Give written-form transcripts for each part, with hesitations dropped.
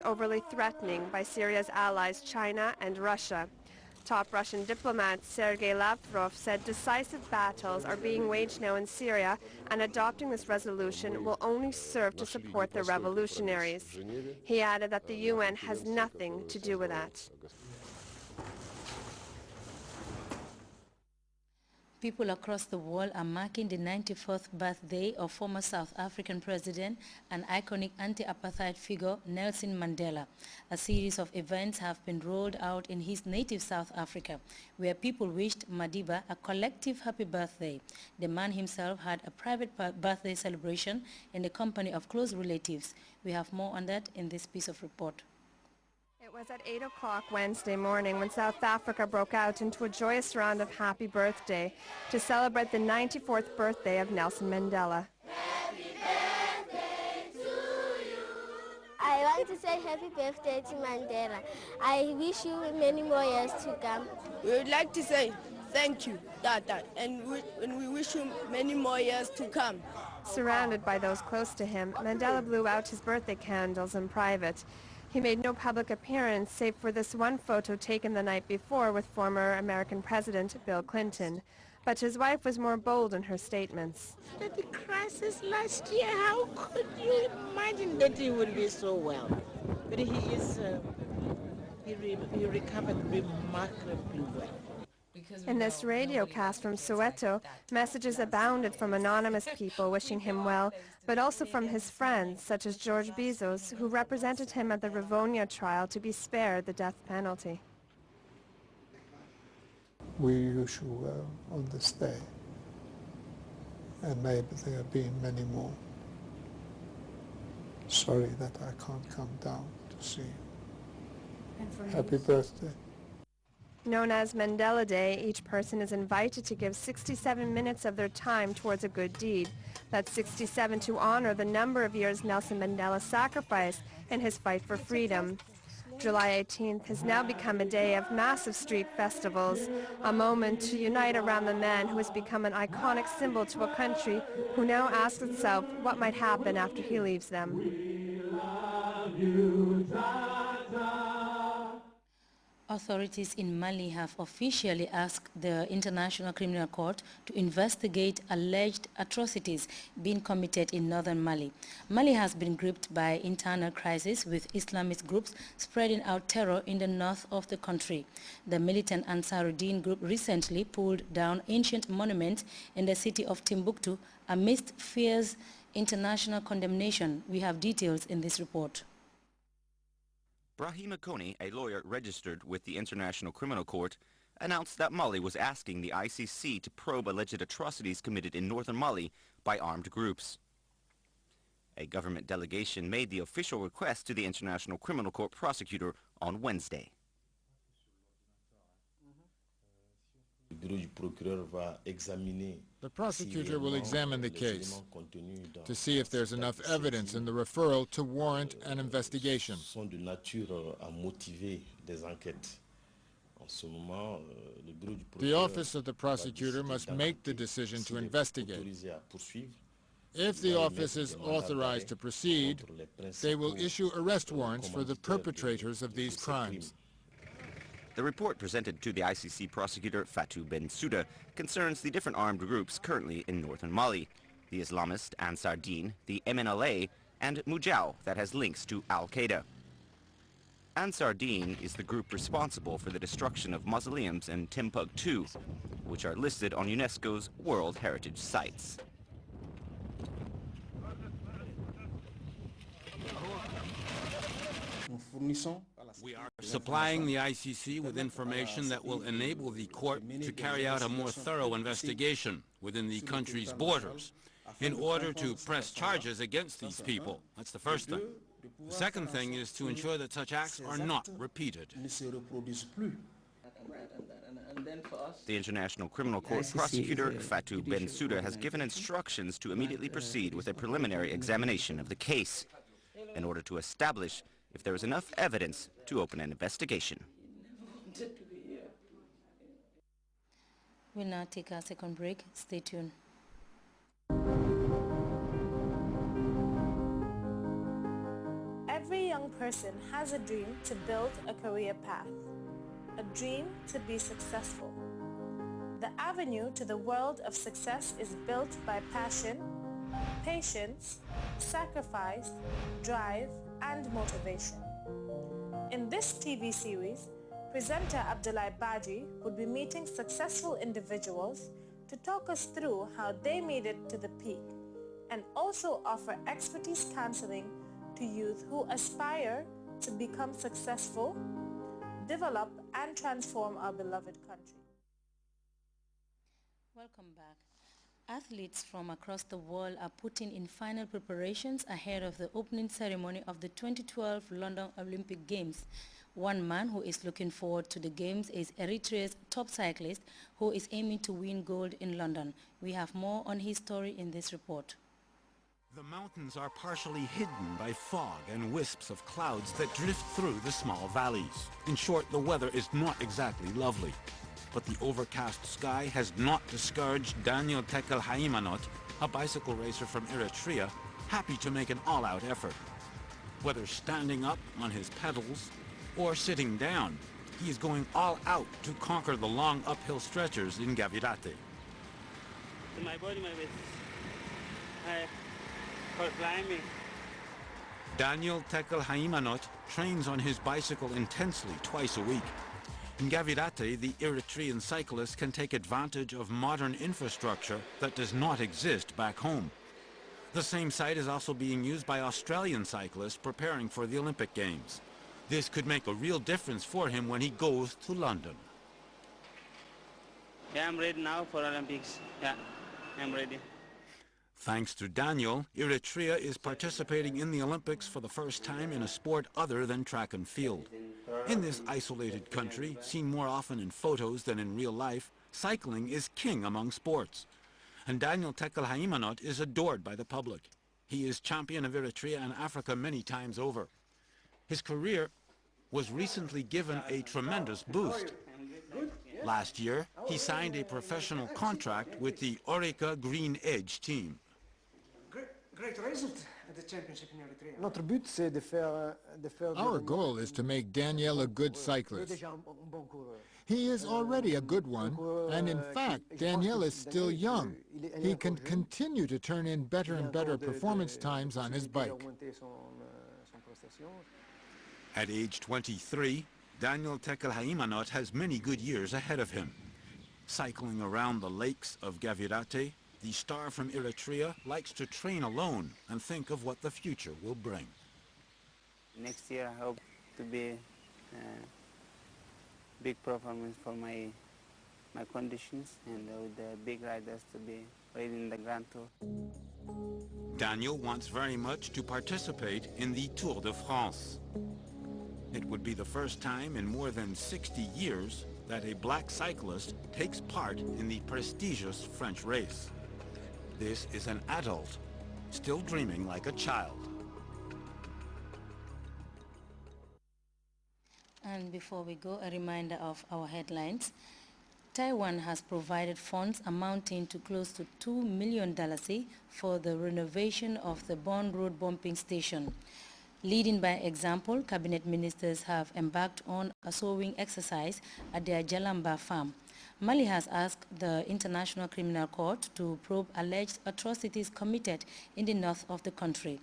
overly threatening by Syria's allies China and Russia. Top Russian diplomat Sergei Lavrov said decisive battles are being waged now in Syria, and adopting this resolution will only serve to support the revolutionaries. He added that the UN has nothing to do with that. People across the world are marking the 94th birthday of former South African president and iconic anti-apartheid figure Nelson Mandela. A series of events have been rolled out in his native South Africa, where people wished Madiba a collective happy birthday. The man himself had a private birthday celebration in the company of close relatives. We have more on that in this piece of report. It was at 8 o'clock Wednesday morning when South Africa broke out into a joyous round of happy birthday to celebrate the 94th birthday of Nelson Mandela. Happy birthday to you. I want to say happy birthday to Mandela. I wish you many more years to come. We would like to say thank you, Tata, and we wish you many more years to come. Surrounded by those close to him, Mandela blew out his birthday candles in private. He made no public appearance save for this one photo taken the night before with former American President Bill Clinton. But his wife was more bold in her statements. At the crisis last year, how could you imagine that he would be so well? But he recovered remarkably well. In this radio cast from Soweto, messages abounded from anonymous people wishing him well, but also from his friends, such as George Bezos, who represented him at the Rivonia trial to be spared the death penalty. We wish you well on this day, and maybe there have been many more. Sorry that I can't come down to see you. Happy birthday. Known as Mandela Day, each person is invited to give 67 minutes of their time towards a good deed. That's 67 to honor the number of years Nelson Mandela sacrificed in his fight for freedom. July 18th has now become a day of massive street festivals, a moment to unite around the man who has become an iconic symbol to a country who now asks itself what might happen after he leaves them. We love you, Authorities in Mali have officially asked the International Criminal Court to investigate alleged atrocities being committed in northern Mali. Mali has been gripped by internal crisis, with Islamist groups spreading out terror in the north of the country. The militant Ansarudin group recently pulled down ancient monuments in the city of Timbuktu amidst fierce international condemnation. We have details in this report. Brahima Koni, a lawyer registered with the International Criminal Court, announced that Mali was asking the ICC to probe alleged atrocities committed in northern Mali by armed groups. A government delegation made the official request to the International Criminal Court prosecutor on Wednesday. The prosecutor will examine the case to see if there's enough evidence in the referral to warrant an investigation. The office of the prosecutor must make the decision to investigate. If the office is authorized to proceed, they will issue arrest warrants for the perpetrators of these crimes. The report presented to the ICC prosecutor Fatou Bensouda concerns the different armed groups currently in northern Mali: the Islamist Ansar Dine, the MNLA, and Mujao, that has links to Al-Qaeda. Ansar Dine is the group responsible for the destruction of mausoleums in Timbuktu, which are listed on UNESCO's World Heritage Sites. We are supplying the ICC with information that will enable the court to carry out a more thorough investigation within the country's borders in order to press charges against these people. That's the first thing. The second thing is to ensure that such acts are not repeated. The International Criminal Court prosecutor Fatou Bensouda has given instructions to immediately proceed with a preliminary examination of the case in order to establish if there is enough evidence to open an investigation. We'll now take our second break. Stay tuned. Every young person has a dream to build a career path, a dream to be successful. The avenue to the world of success is built by passion, patience, sacrifice, drive, and motivation. In this TV series, presenter Abdullah Baji would be meeting successful individuals to talk us through how they made it to the peak, and also offer expertise counseling to youth who aspire to become successful, develop, and transform our beloved country. Welcome back. Athletes from across the world are putting in final preparations ahead of the opening ceremony of the 2012 London Olympic Games. One man who is looking forward to the Games is Eritrea's top cyclist who is aiming to win gold in London. We have more on his story in this report. The mountains are partially hidden by fog and wisps of clouds that drift through the small valleys. In short, the weather is not exactly lovely. But the overcast sky has not discouraged Daniel Tekel Haimanot, a bicycle racer from Eritrea, happy to make an all-out effort. Whether standing up on his pedals or sitting down, he is going all out to conquer the long uphill stretchers in Gavirate. My body, my waist. For climbing. Daniel Tekel Haimanot trains on his bicycle intensely twice a week. In Gavirate, the Eritrean cyclist can take advantage of modern infrastructure that does not exist back home. The same site is also being used by Australian cyclists preparing for the Olympic Games. This could make a real difference for him when he goes to London. Yeah, I'm ready now for Olympics. Yeah, I'm ready. Thanks to Daniel, Eritrea is participating in the Olympics for the first time in a sport other than track and field. In this isolated country, seen more often in photos than in real life, cycling is king among sports. And Daniel Tekel Haimanot is adored by the public. He is champion of Eritrea and Africa many times over. His career was recently given a tremendous boost. Last year, he signed a professional contract with the Orica Green Edge team. Great result at the championship in Eritrea. Our goal is to make Daniel a good cyclist. He is already a good one, and in fact, Daniel is still young. He can continue to turn in better and better performance times on his bike. At age 23, Daniel Tekel Haimanot has many good years ahead of him. Cycling around the lakes of Gavirate, the star from Eritrea likes to train alone and think of what the future will bring. Next year I hope to be big performance for my conditions, and with the big riders to be ready in the Grand Tour. Daniel wants very much to participate in the Tour de France. It would be the first time in more than 60 years that a black cyclist takes part in the prestigious French race. This is an adult, still dreaming like a child. And before we go, a reminder of our headlines. Taiwan has provided funds amounting to close to $2 million for the renovation of the Bond Road bumping station. Leading by example, cabinet ministers have embarked on a sowing exercise at their Jalamba farm. Mali has asked the International Criminal Court to probe alleged atrocities committed in the north of the country.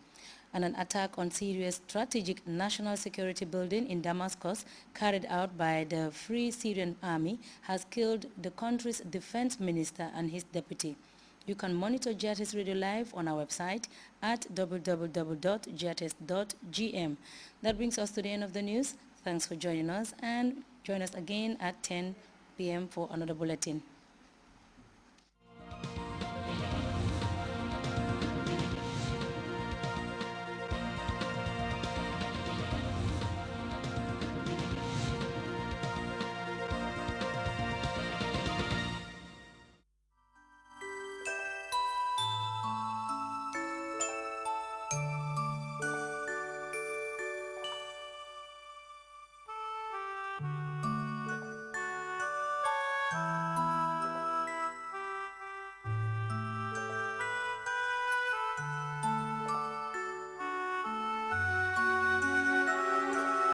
And an attack on Syria's strategic national security building in Damascus, carried out by the Free Syrian Army, has killed the country's defense minister and his deputy. You can monitor Grts Radio Live on our website at www.grts.gm. That brings us to the end of the news. Thanks for joining us, and join us again at 10 p.m. for another bulletin.